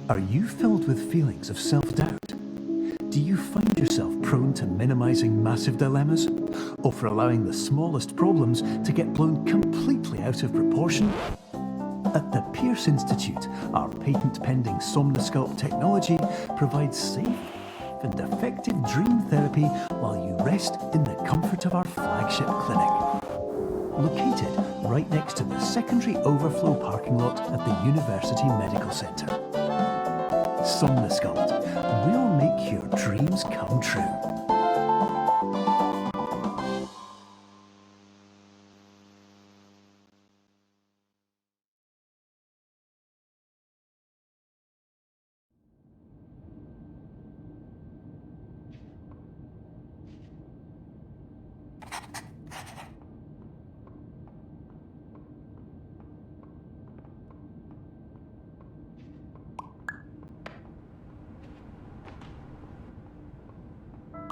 Are you filled with feelings of self-doubt? Do you find yourself prone to minimizing massive dilemmas? Or for allowing the smallest problems to get blown completely out of proportion? At the Pierce Institute, our patent-pending Somnosculpt technology provides safe and effective dream therapy while you rest in the comfort of our flagship clinic. Located right next to the secondary overflow parking lot at the University Medical Centre. Somnosculpt, we'll make your dreams come true.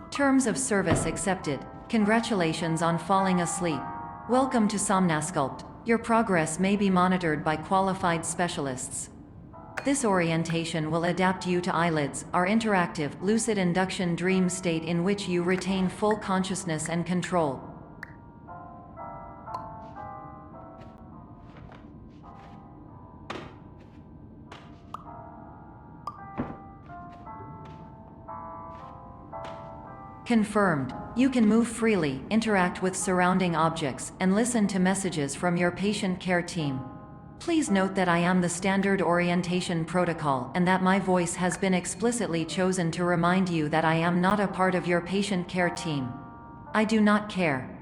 Terms of service accepted. Congratulations on falling asleep. Welcome to Somnosculpt. Your progress may be monitored by qualified specialists. This orientation will adapt you to eyelids, our interactive, lucid induction dream state in which you retain full consciousness and control. Confirmed. You can move freely, interact with surrounding objects, and listen to messages from your patient care team. Please note that I am the standard orientation protocol and that my voice has been explicitly chosen to remind you that I am not a part of your patient care team. I do not care.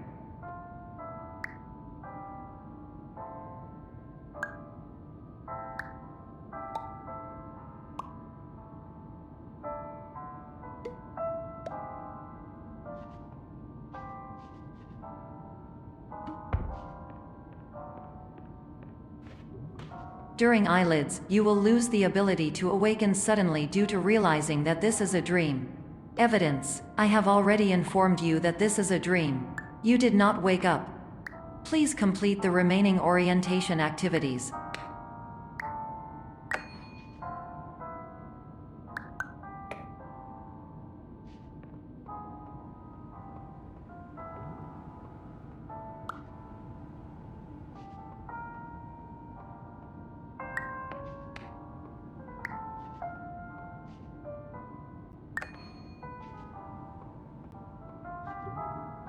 During eyelids, you will lose the ability to awaken suddenly due to realizing that this is a dream. Evidence: I have already informed you that this is a dream. You did not wake up. Please complete the remaining orientation activities.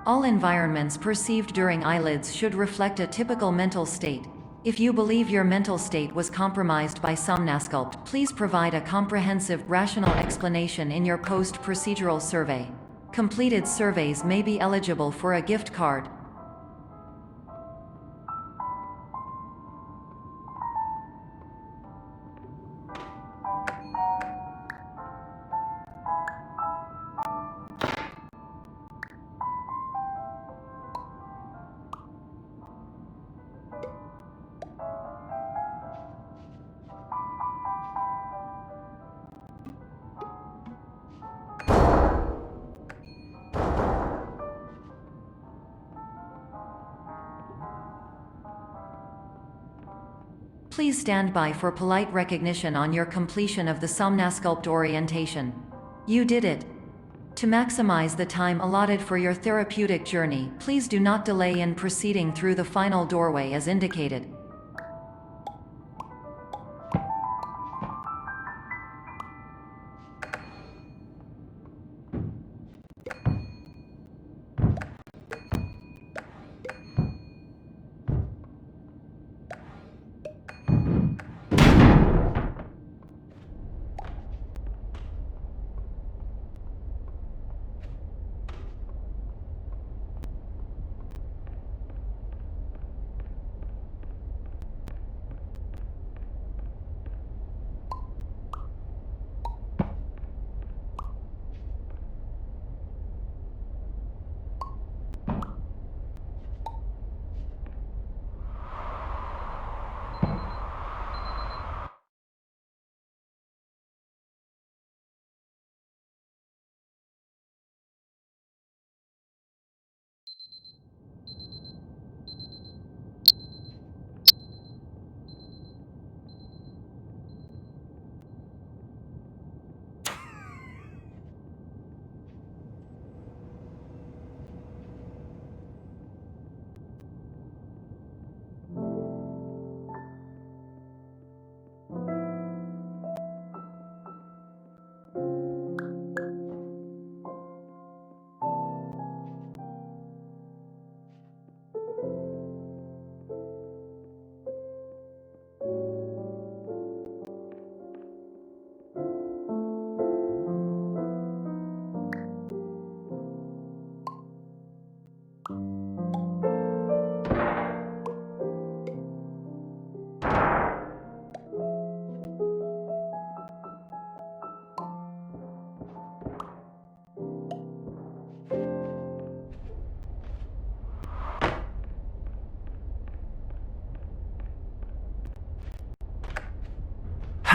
All environments perceived during eyelids should reflect a typical mental state. If you believe your mental state was compromised by Somnosculpt, please provide a comprehensive, rational explanation in your post-procedural survey. Completed surveys may be eligible for a gift card. Please stand by for polite recognition on your completion of the Somnosculpt orientation. You did it. To maximize the time allotted for your therapeutic journey, please do not delay in proceeding through the final doorway as indicated.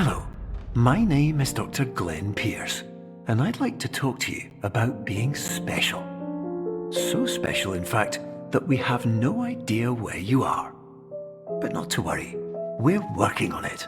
Hello, my name is Dr. Glenn Pierce, and I'd like to talk to you about being special. So special, in fact, that we have no idea where you are. But not to worry, we're working on it.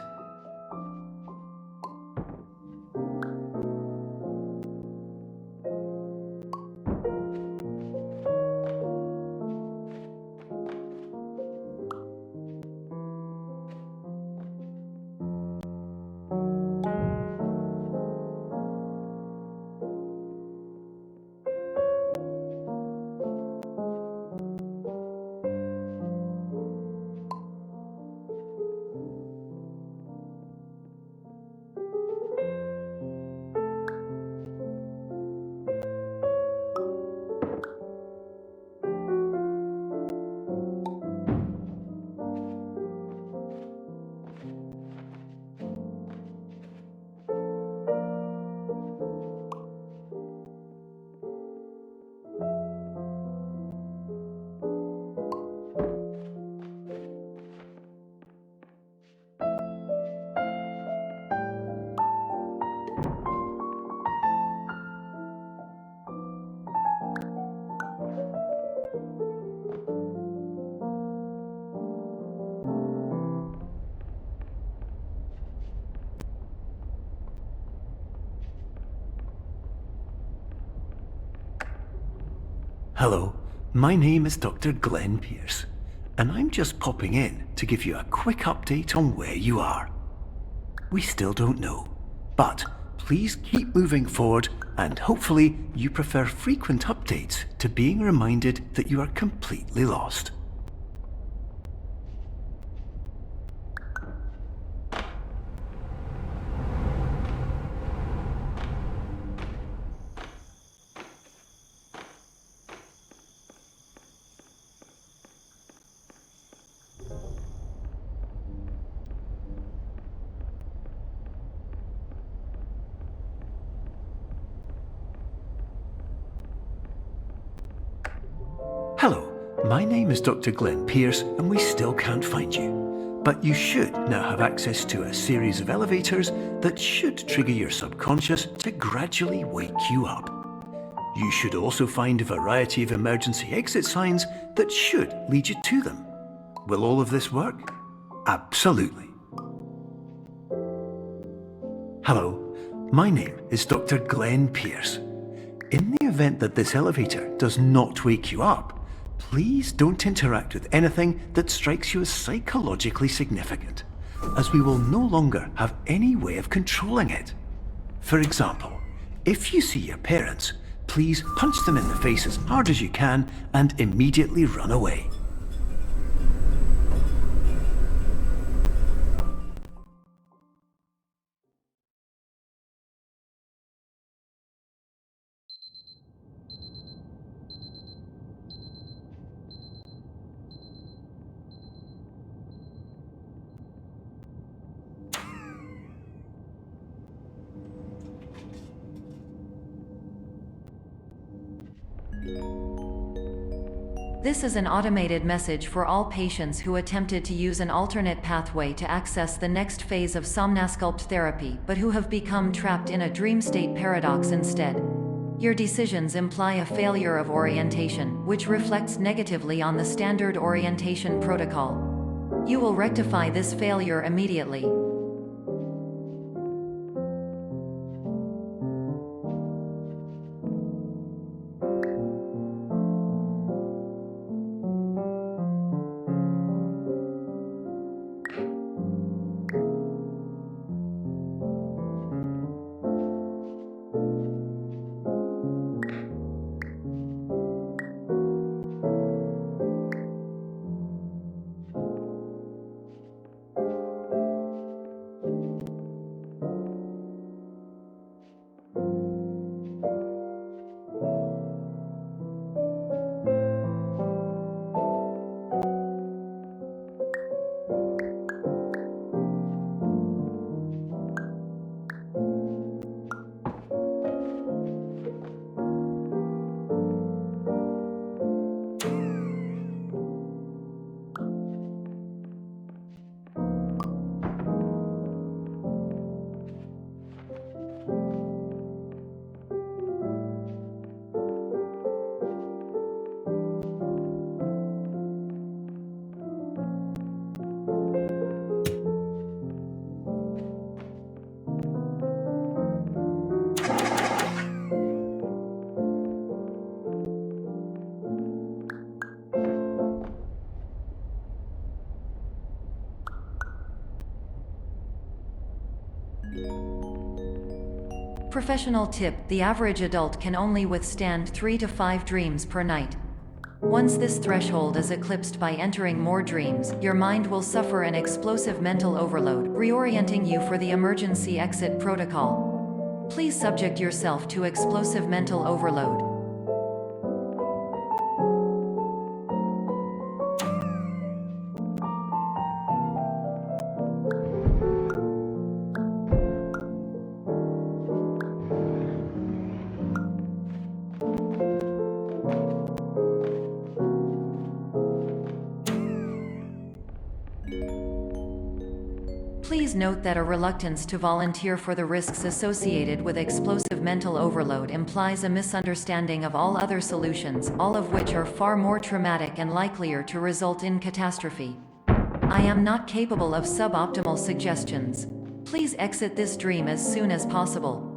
Hello, my name is Dr. Glenn Pierce, and I'm just popping in to give you a quick update on where you are. We still don't know, but please keep moving forward, and hopefully you prefer frequent updates to being reminded that you are completely lost. Hello, my name is Dr. Glenn Pierce, and we still can't find you. But you should now have access to a series of elevators that should trigger your subconscious to gradually wake you up. You should also find a variety of emergency exit signs that should lead you to them. Will all of this work? Absolutely. Hello, my name is Dr. Glenn Pierce. In the event that this elevator does not wake you up, please don't interact with anything that strikes you as psychologically significant, as we will no longer have any way of controlling it. For example, if you see your parents, please punch them in the face as hard as you can and immediately run away. This is an automated message for all patients who attempted to use an alternate pathway to access the next phase of Somnasculpt therapy but who have become trapped in a dream state paradox instead. Your decisions imply a failure of orientation, which reflects negatively on the standard orientation protocol. You will rectify this failure immediately. Professional tip: the average adult can only withstand 3 to 5 dreams per night. Once this threshold is eclipsed by entering more dreams, your mind will suffer an explosive mental overload, reorienting you for the emergency exit protocol. Please subject yourself to explosive mental overload. Please note that a reluctance to volunteer for the risks associated with explosive mental overload implies a misunderstanding of all other solutions, all of which are far more traumatic and likelier to result in catastrophe. I am not capable of suboptimal suggestions. Please exit this dream as soon as possible.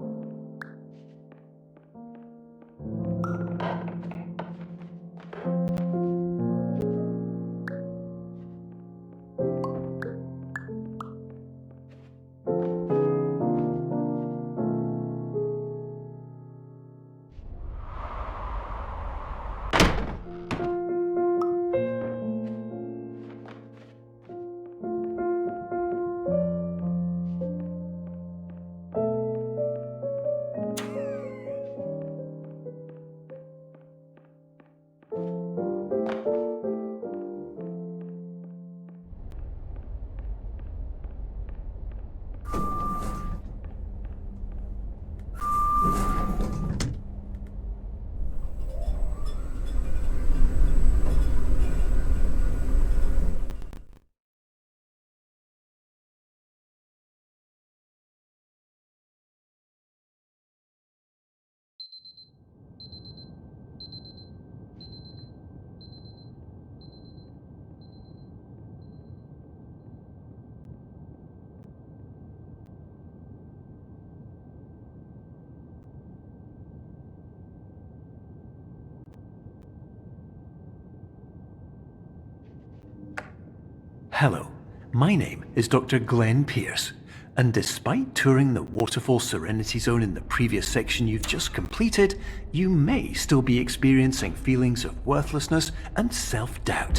Hello, my name is Dr. Glenn Pierce, and despite touring the Waterfall Serenity Zone in the previous section you've just completed, you may still be experiencing feelings of worthlessness and self-doubt.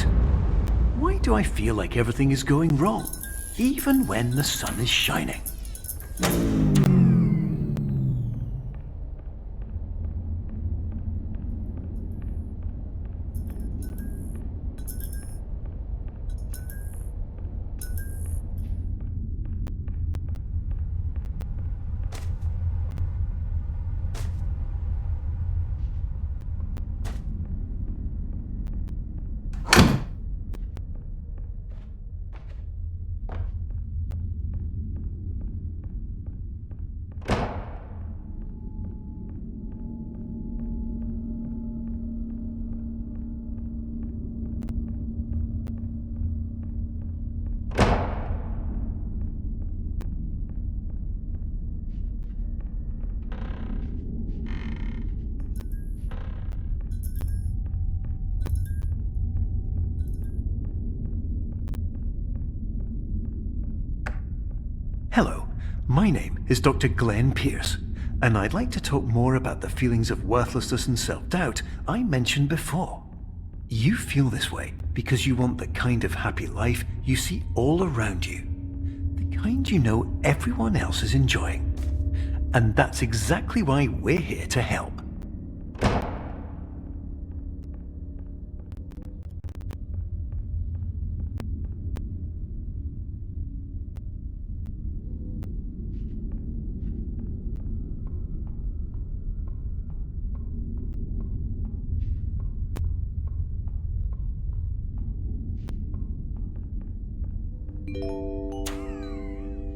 Why do I feel like everything is going wrong, even when the sun is shining? Hello, my name is Dr. Glenn Pierce, and I'd like to talk more about the feelings of worthlessness and self-doubt I mentioned before. You feel this way because you want the kind of happy life you see all around you, the kind you know everyone else is enjoying. And that's exactly why we're here to help.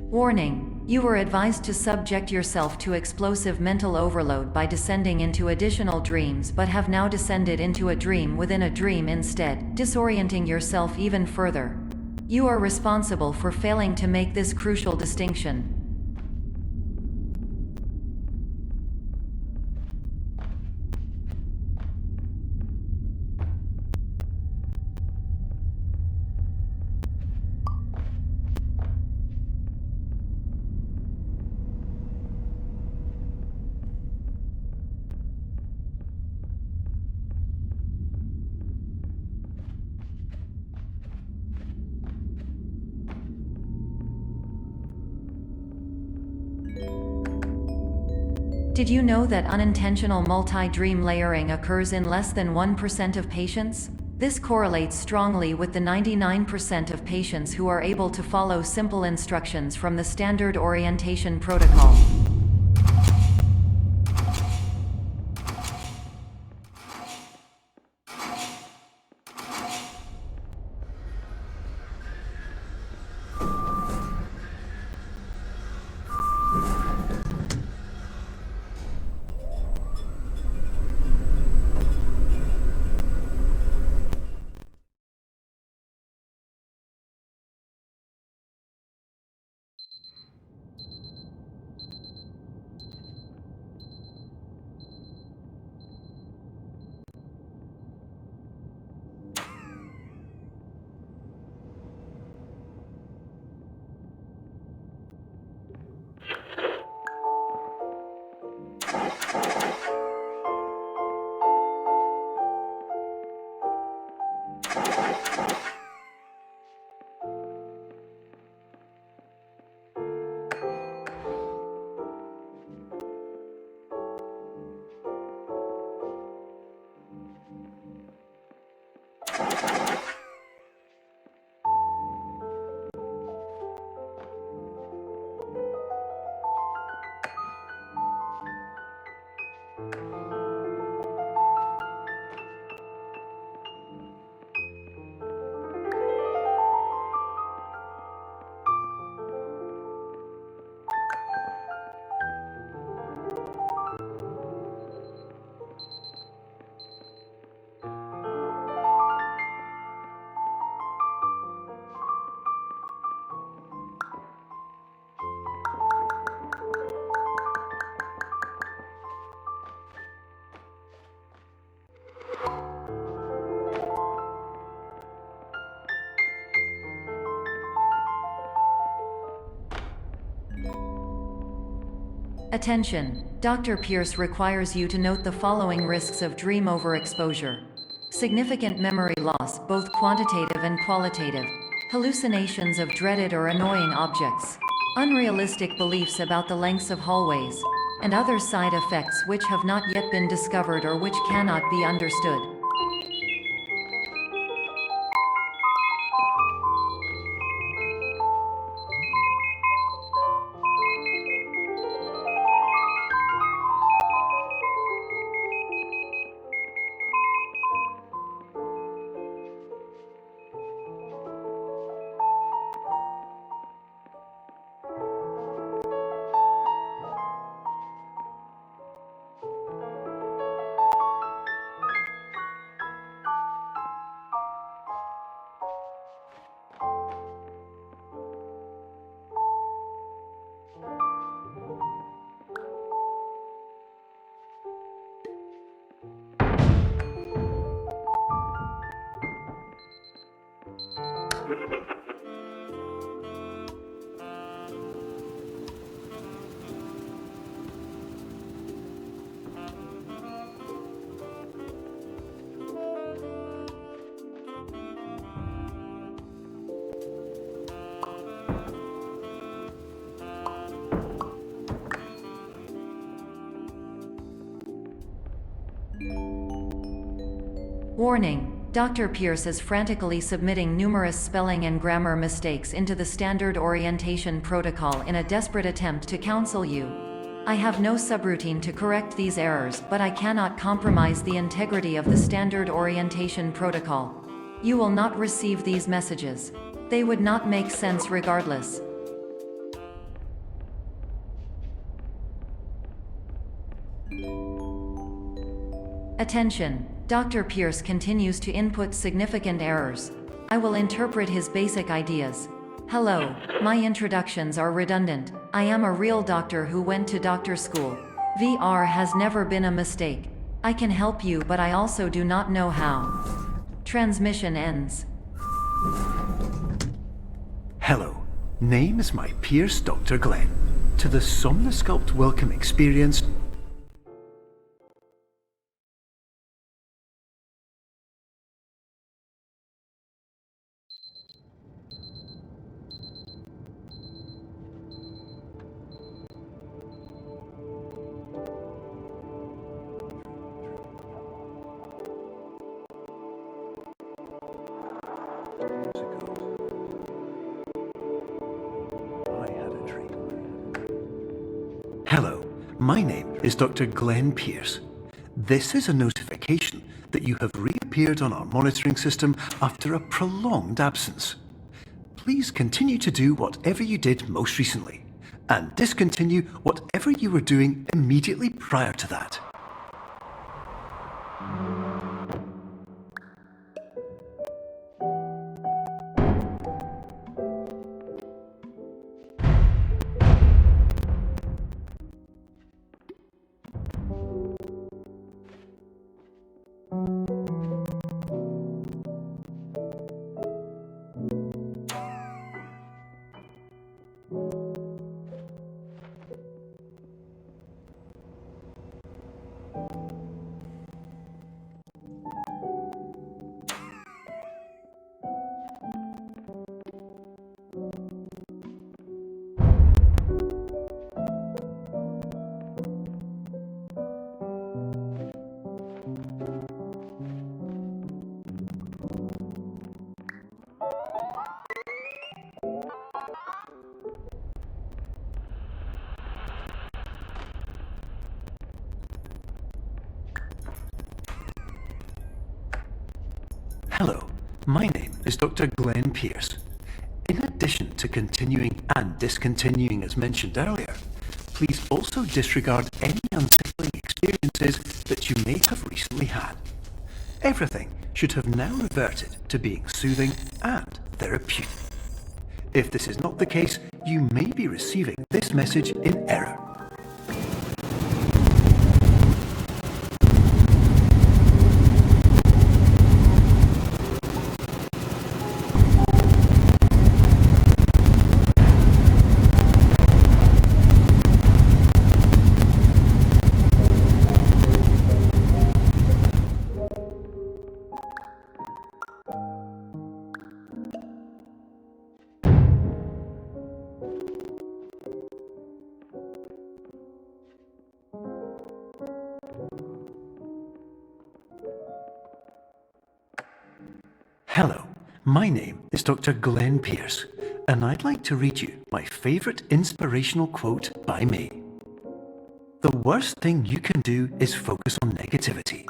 Warning: you were advised to subject yourself to explosive mental overload by descending into additional dreams, but have now descended into a dream within a dream instead, disorienting yourself even further. You are responsible for failing to make this crucial distinction. Did you know that unintentional multi-dream layering occurs in less than 1% of patients? This correlates strongly with the 99% of patients who are able to follow simple instructions from the standard orientation protocol. Attention! Dr. Pierce requires you to note the following risks of dream overexposure. Significant memory loss, both quantitative and qualitative. Hallucinations of dreaded or annoying objects. Unrealistic beliefs about the lengths of hallways. And other side effects which have not yet been discovered or which cannot be understood. Warning: Dr. Pierce is frantically submitting numerous spelling and grammar mistakes into the standard orientation protocol in a desperate attempt to counsel you. I have no subroutine to correct these errors, but I cannot compromise the integrity of the standard orientation protocol. You will not receive these messages. They would not make sense regardless. Attention! Dr. Pierce continues to input significant errors. I will interpret his basic ideas. Hello, my introductions are redundant. I am a real doctor who went to doctor school. VR has never been a mistake. I can help you, but I also do not know how. Transmission ends. Hello, name is my Pierce Dr. Glenn. To the Somnosculpt welcome experience. Hello, my name is Dr. Glenn Pierce. This is a notification that you have reappeared on our monitoring system after a prolonged absence. Please continue to do whatever you did most recently, and discontinue whatever you were doing immediately prior to that. Hello, my name is Dr. Glenn Pierce. In addition to continuing and discontinuing as mentioned earlier, please also disregard any unsettling experiences that you may have recently had. Everything should have now reverted to being soothing and therapeutic. If this is not the case, you may be receiving this message in error. Hello, my name is Dr. Glenn Pierce, and I'd like to read you my favourite inspirational quote by me. The worst thing you can do is focus on negativity.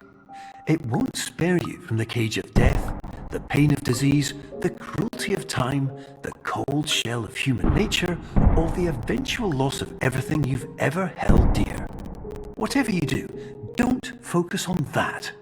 It won't spare you from the cage of death, the pain of disease, the cruelty of time, the cold shell of human nature, or the eventual loss of everything you've ever held dear. Whatever you do, don't focus on that.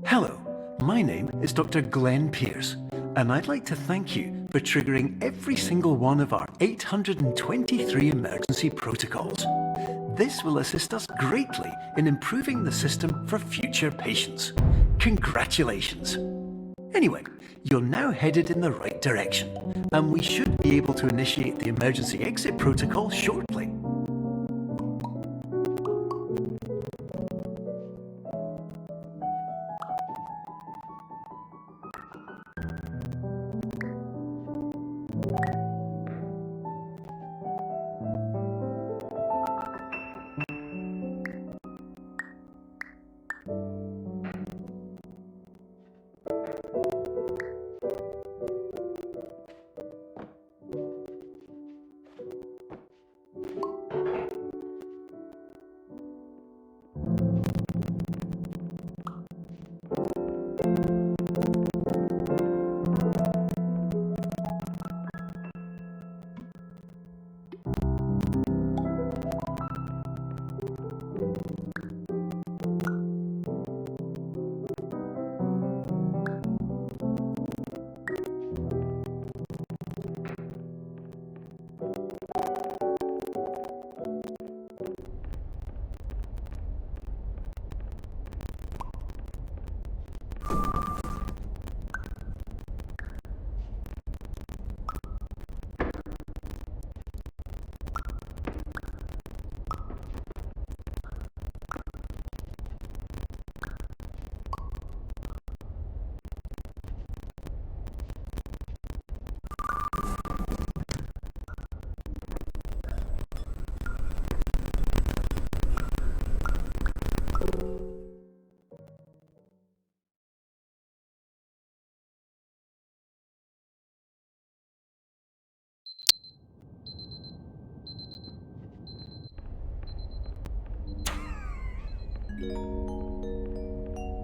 Hello, my name is Dr. Glenn Pierce, And I'd like to thank you for triggering every single one of our 823 emergency protocols. This will assist us greatly in improving the system for future patients. Congratulations! Anyway, you're now headed in the right direction, and we should be able to initiate the emergency exit protocol shortly.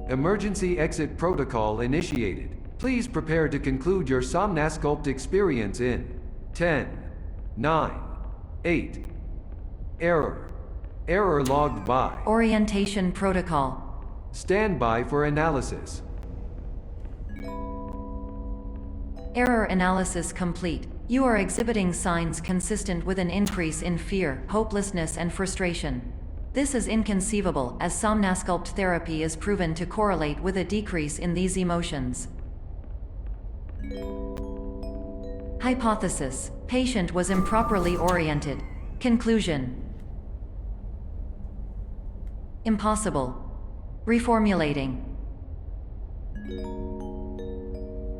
Emergency exit protocol initiated. Please prepare to conclude your Somnasculpt experience in 10, 9, 8. Error. Error logged by. Orientation protocol. Stand by for analysis. Error analysis complete. You are exhibiting signs consistent with an increase in fear, hopelessness, and frustration. This is inconceivable, as Somnasculpt therapy is proven to correlate with a decrease in these emotions. Hypothesis: patient was improperly oriented. Conclusion: impossible. Reformulating.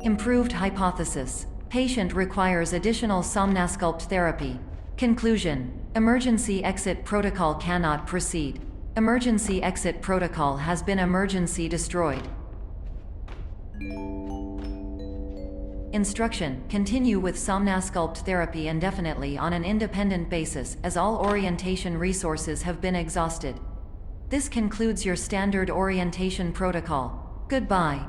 Improved hypothesis: patient requires additional Somnasculpt therapy. Conclusion: emergency exit protocol cannot proceed. Emergency exit protocol has been emergency destroyed. Instruction: continue with Somnasculpt therapy indefinitely on an independent basis, as all orientation resources have been exhausted. This concludes your standard orientation protocol. Goodbye.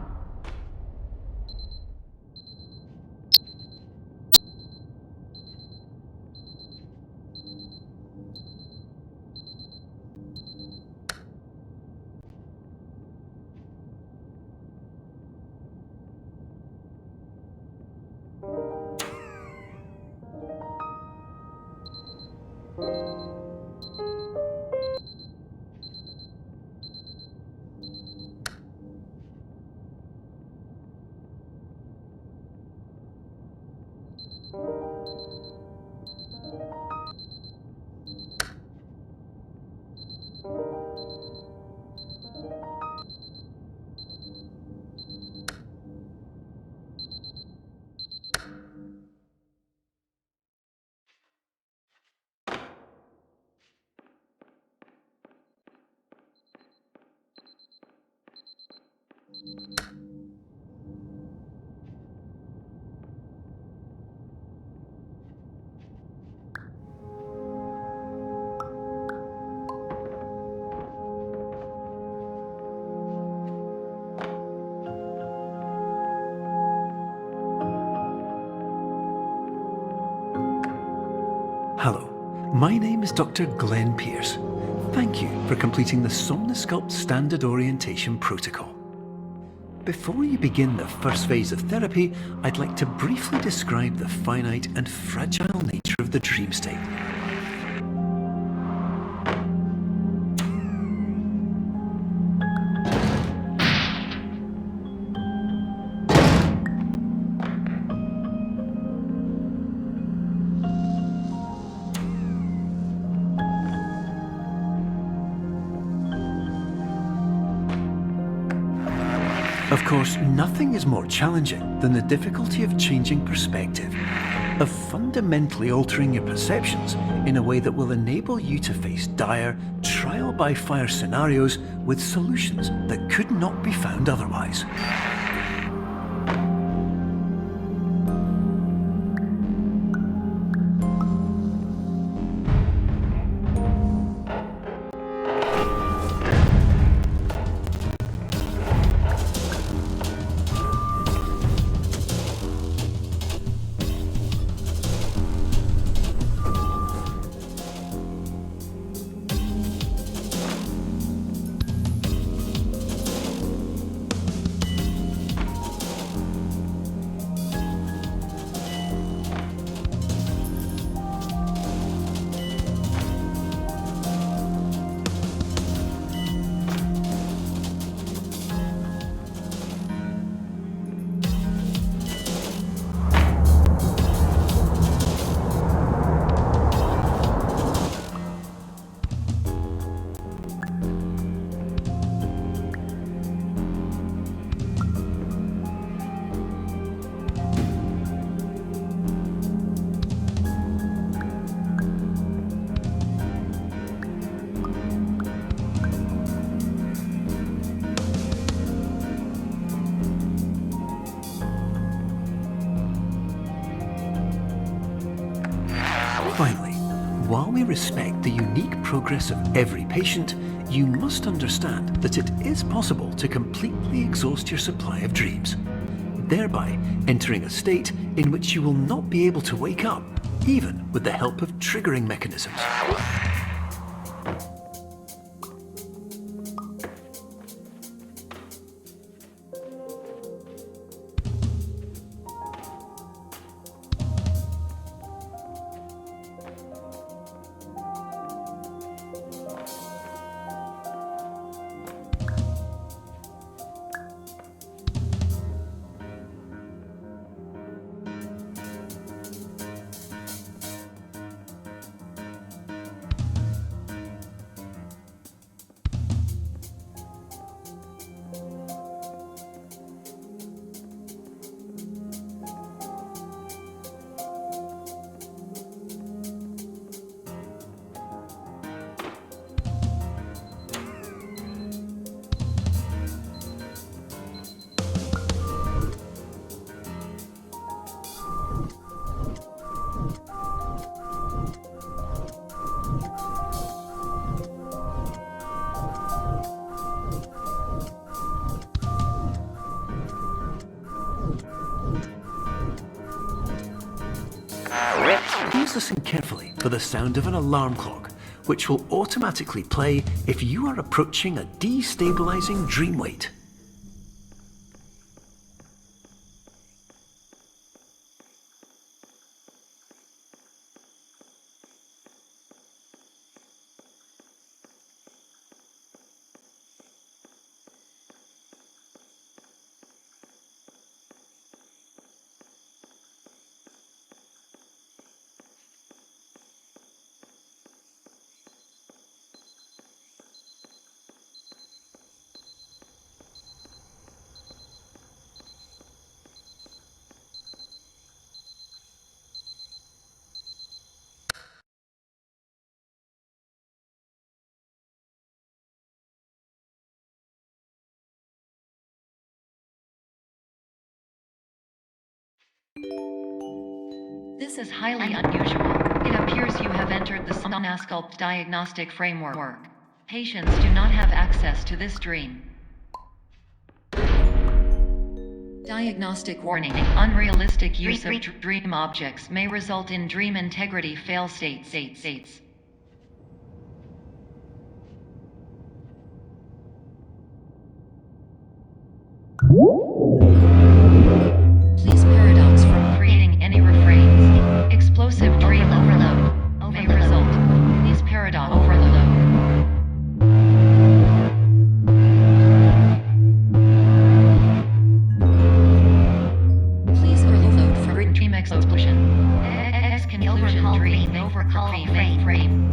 Hello, my name is Dr. Glenn Pierce. Thank you for completing the Somnasculpt Standard Orientation Protocol. Before you begin the first phase of therapy, I'd like to briefly describe the finite and fragile nature of the dream state. Of course, nothing is more challenging than the difficulty of changing perspective, of fundamentally altering your perceptions in a way that will enable you to face dire, trial-by-fire scenarios with solutions that could not be found otherwise. Finally, while we respect the unique progress of every patient, you must understand that it is possible to completely exhaust your supply of dreams, thereby entering a state in which you will not be able to wake up, even with the help of triggering mechanisms. Please listen carefully for the sound of an alarm clock, which will automatically play if you are approaching a destabilizing dream weight. This is highly unusual. It appears you have entered the Somnasculpt diagnostic framework. Patients do not have access to this dream. Diagnostic warning. Unrealistic use of dream objects may result in dream integrity fail states. conclusion. X conclusion dream overcall frame.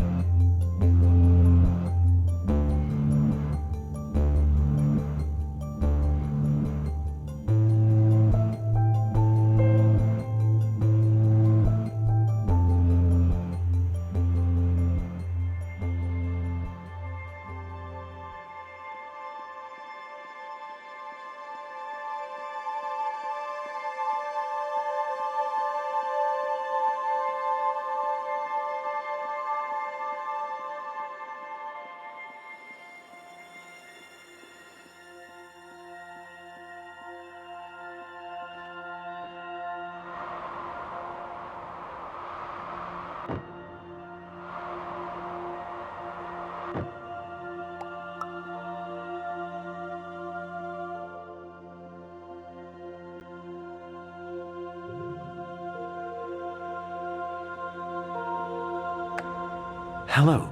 Hello,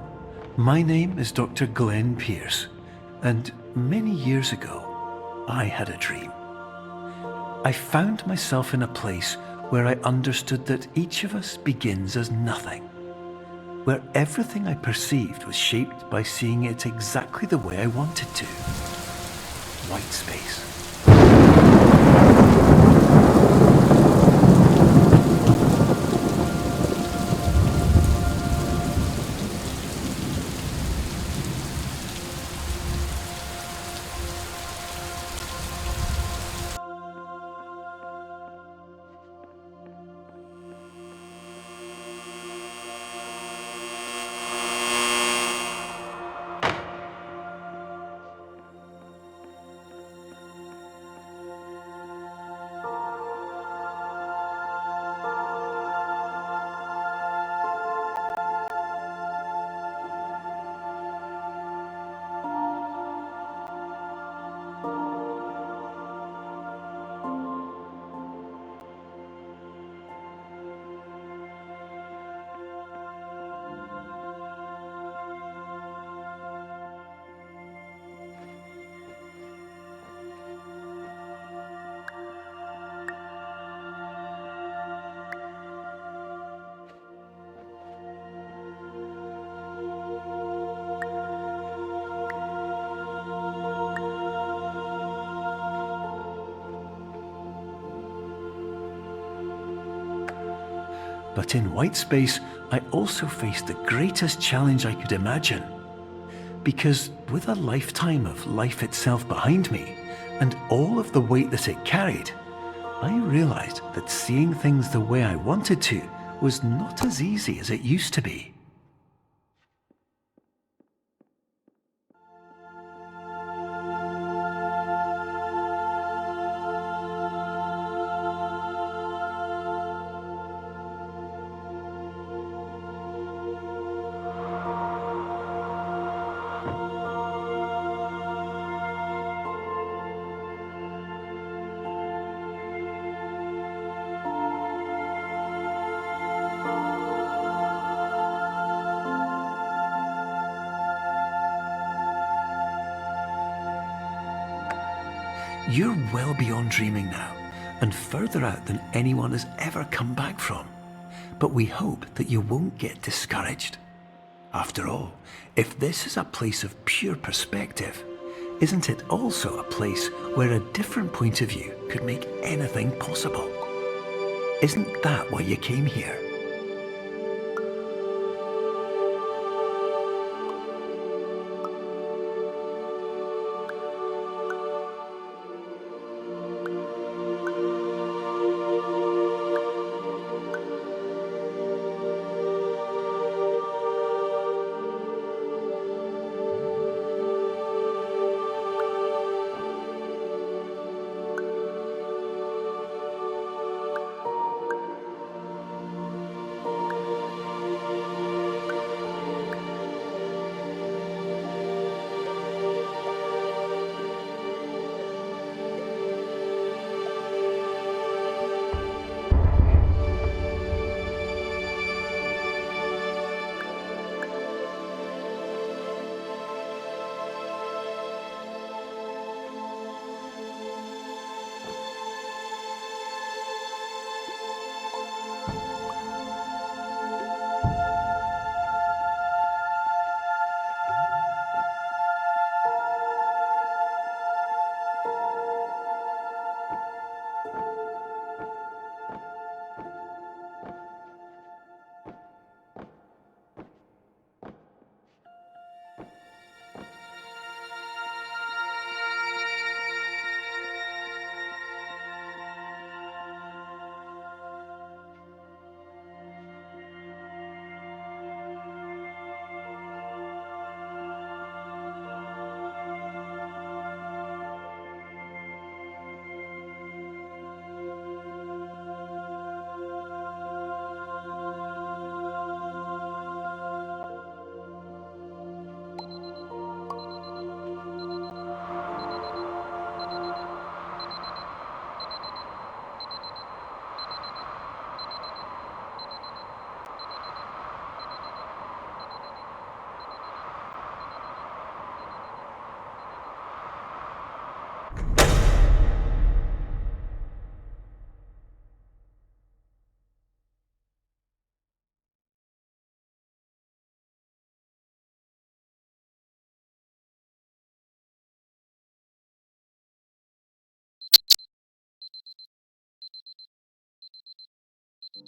my name is Dr. Glenn Pierce, and many years ago, I had a dream. I found myself in a place where I understood that each of us begins as nothing, where everything I perceived was shaped by seeing it exactly the way I wanted to. White space. But in white space, I also faced the greatest challenge I could imagine. Because with a lifetime of life itself behind me, and all of the weight that it carried, I realized that seeing things the way I wanted to was not as easy as it used to be. You're well beyond dreaming now, and further out than anyone has ever come back from. But we hope that you won't get discouraged. After all, if this is a place of pure perspective, isn't it also a place where a different point of view could make anything possible? Isn't that why you came here?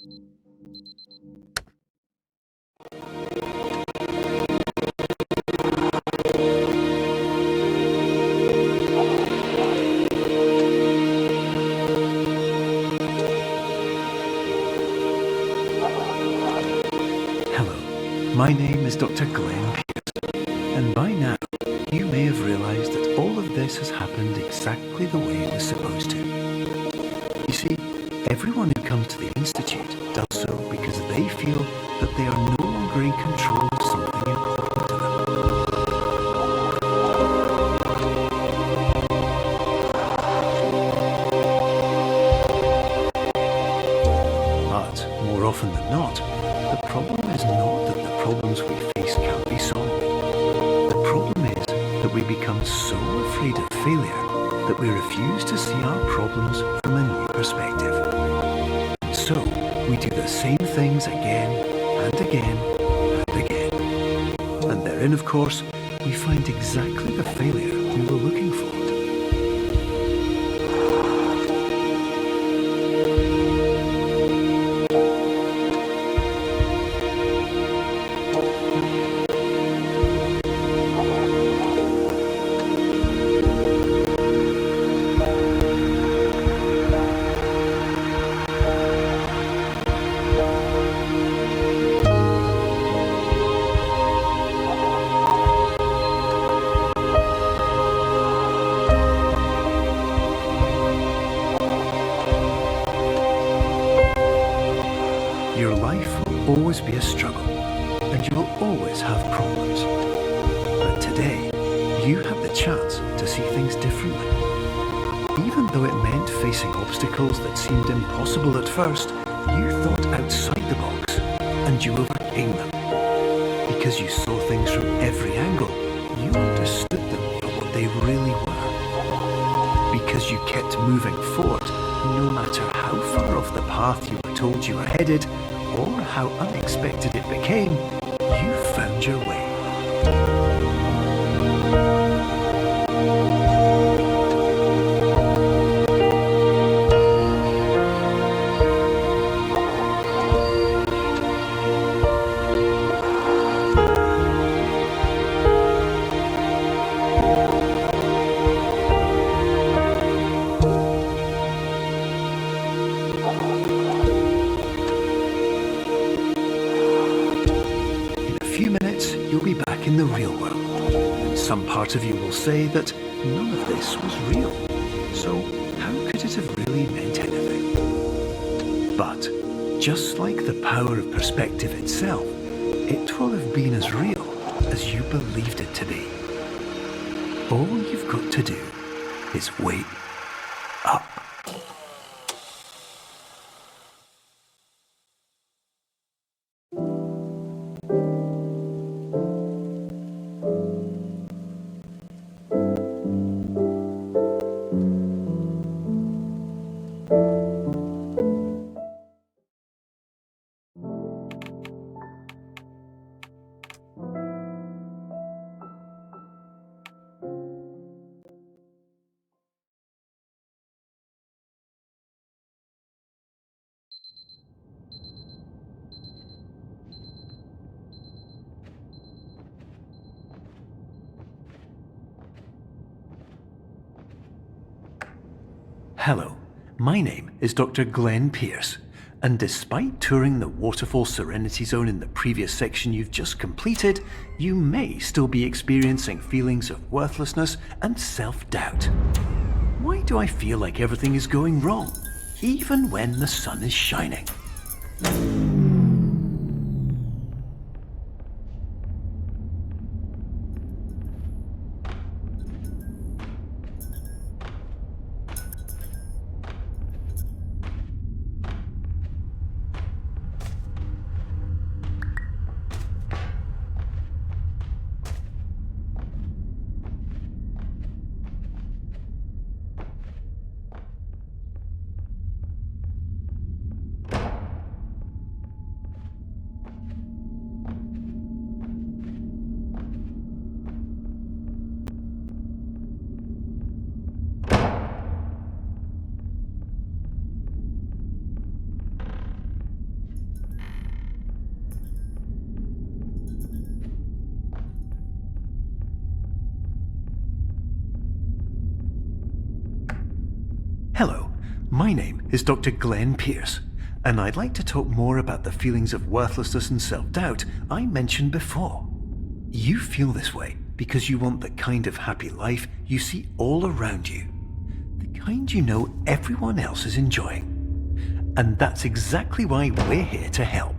Hello, my name is Dr. Glenn Pierce, and by now you may have realised that all of this has happened exactly the way it was supposed to. You see, everyone who comes to the Institute does so because they feel that they are no longer in control of something important to them. But, more often than not, the problem is not that the problems we face can't be solved. The problem is that we become so afraid of failure that we refuse to see our problems from a new perspective. So, we do the same things again and again and again. And therein, of course, we find exactly the failure we were looking for. Your life will always be a struggle, and you will always have problems. But today, you have the chance to see things differently. Even though it meant facing obstacles that seemed impossible at first, you thought outside the box, and you overcame them. Because you saw things from every angle, you understood them for what they really were. Because you kept moving forward, no matter how far off the path you were told you were headed, or how unexpected it became, you found your way. You'll be back in the real world, and some part of you will say that none of this was real, so how could it have really meant anything? But, just like the power of perspective itself, it will have been as real as you believed it to be. All you've got to do is wait up. Hello, my name is Dr. Glenn Pierce, and despite touring the Waterfall Serenity Zone in the previous section you've just completed, you may still be experiencing feelings of worthlessness and self-doubt. Why do I feel like everything is going wrong, even when the sun is shining? My name is Dr. Glenn Pierce, and I'd like to talk more about the feelings of worthlessness and self-doubt I mentioned before. You feel this way because you want the kind of happy life you see all around you, the kind you know everyone else is enjoying. And that's exactly why we're here to help.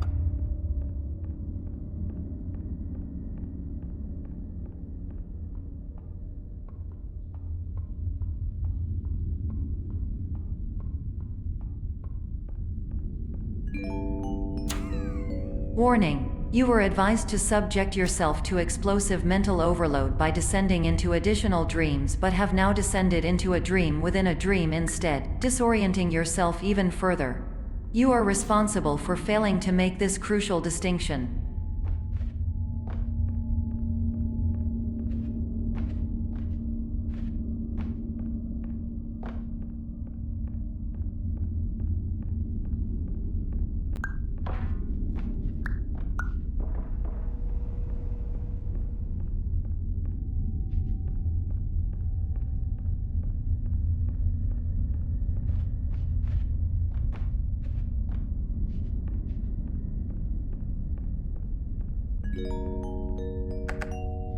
Warning: you were advised to subject yourself to explosive mental overload by descending into additional dreams, but have now descended into a dream within a dream instead, disorienting yourself even further. You are responsible for failing to make this crucial distinction.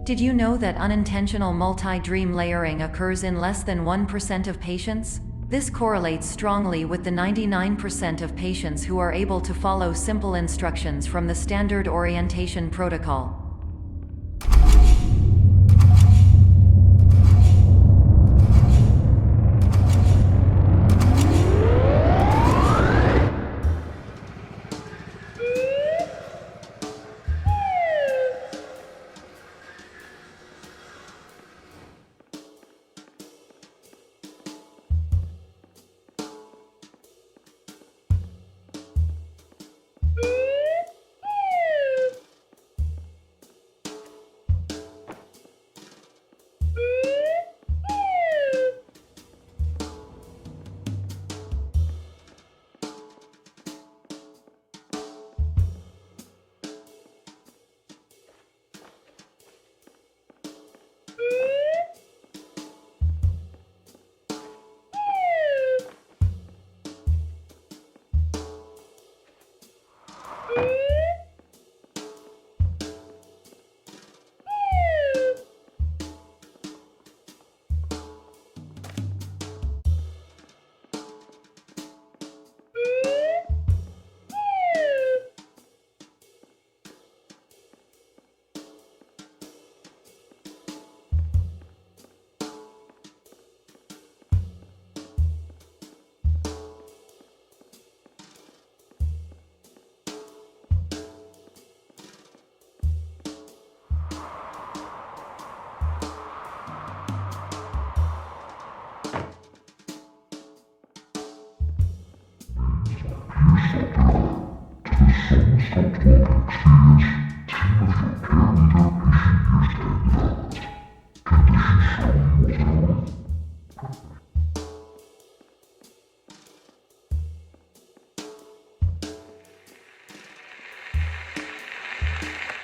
Did you know that unintentional multi-dream layering occurs in less than 1% of patients? This correlates strongly with the 99% of patients who are able to follow simple instructions from the standard orientation protocol.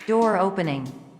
Door opening.